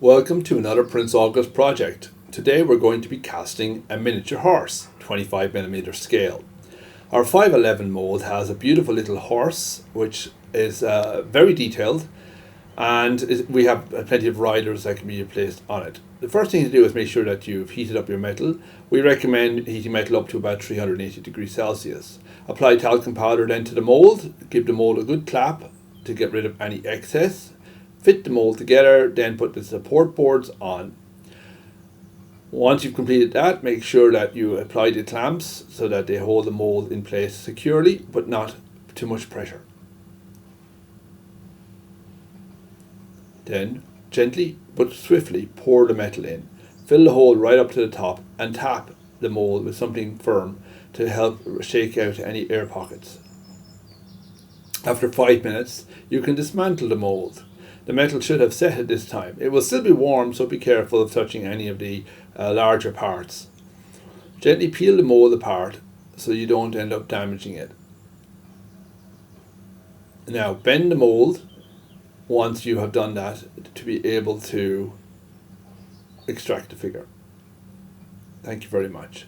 Welcome to another Prince August project. Today we're going to be casting a miniature horse, 25mm scale. Our 511 mould has a beautiful little horse which is very detailed, and we have plenty of riders that can be placed on it. The first thing to do is make sure that you've heated up your metal. We recommend heating metal up to about 380 degrees Celsius. Apply talcum powder then to the mould. Give the mould a good clap to get rid of any excess. Fit the mould together, then put the support boards on. Once you've completed that, make sure that you apply the clamps so that they hold the mould in place securely, but not too much pressure. Then, gently but swiftly pour the metal in. Fill the hole right up to the top and tap the mould with something firm to help shake out any air pockets. After 5 minutes, you can dismantle the mould. The metal should have set at this time. It will still be warm, so be careful of touching any of the larger parts. Gently peel the mould apart so you don't end up damaging it. Now bend the mould once you have done that to be able to extract the figure. Thank you very much.